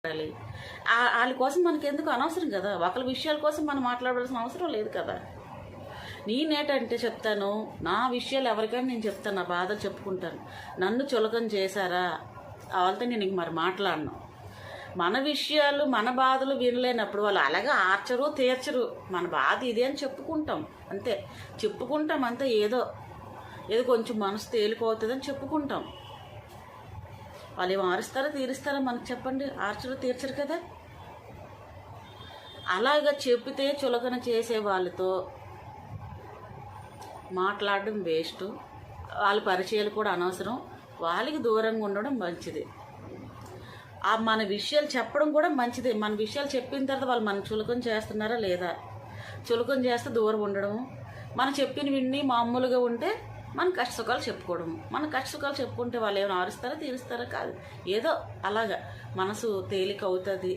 వాళ్ళ కోసం మనకి ఎందుకు అనవసరం కదా, ఒకళ్ళ విషయాల కోసం మనం మాట్లాడాల్సిన అవసరం లేదు కదా. నేనేటంటే చెప్తాను, నా విషయాలు ఎవరికైనా నేను చెప్తాను, నా బాధలు చెప్పుకుంటాను. నన్ను చులకన చేశారా వాళ్ళతో నేను ఇంక మరి మాట్లాడను. మన విషయాలు మన బాధలు వినలేనప్పుడు వాళ్ళు అలాగే ఆర్చరు తీర్చరు. మన బాధ ఇదే అని చెప్పుకుంటాం అంతే, చెప్పుకుంటాం అంతే. ఏదో కొంచెం మనసు తేలిపోతుందని చెప్పుకుంటాం. వాళ్ళు ఏమో ఆరుస్తారా తీరుస్తారా మనకు చెప్పండి? ఆర్చరు తీర్చరు కదా. అలాగా చెప్పితే చులకన చేసే వాళ్ళతో మాట్లాడడం వేస్ట్. వాళ్ళ పరిచయాలు కూడా అనవసరం. వాళ్ళకి దూరంగా ఉండడం మంచిది. మన విషయాలు చెప్పడం కూడా మంచిదే. మన విషయాలు చెప్పిన తర్వాత వాళ్ళు మనం చులకన చేస్తున్నారా లేదా, చులకన చేస్తే దూరం ఉండడం. మనం చెప్పిన విన్ని మామూలుగా ఉంటే మన కష్టసుఖాలు చెప్పుకోవడం. మన కష్టసుఖాలు చెప్పుకుంటే వాళ్ళు ఏమైనా ఆరుస్తారా తీరుస్తారా కాదు, ఏదో అలాగా మనసు తేలిక అవుతుంది.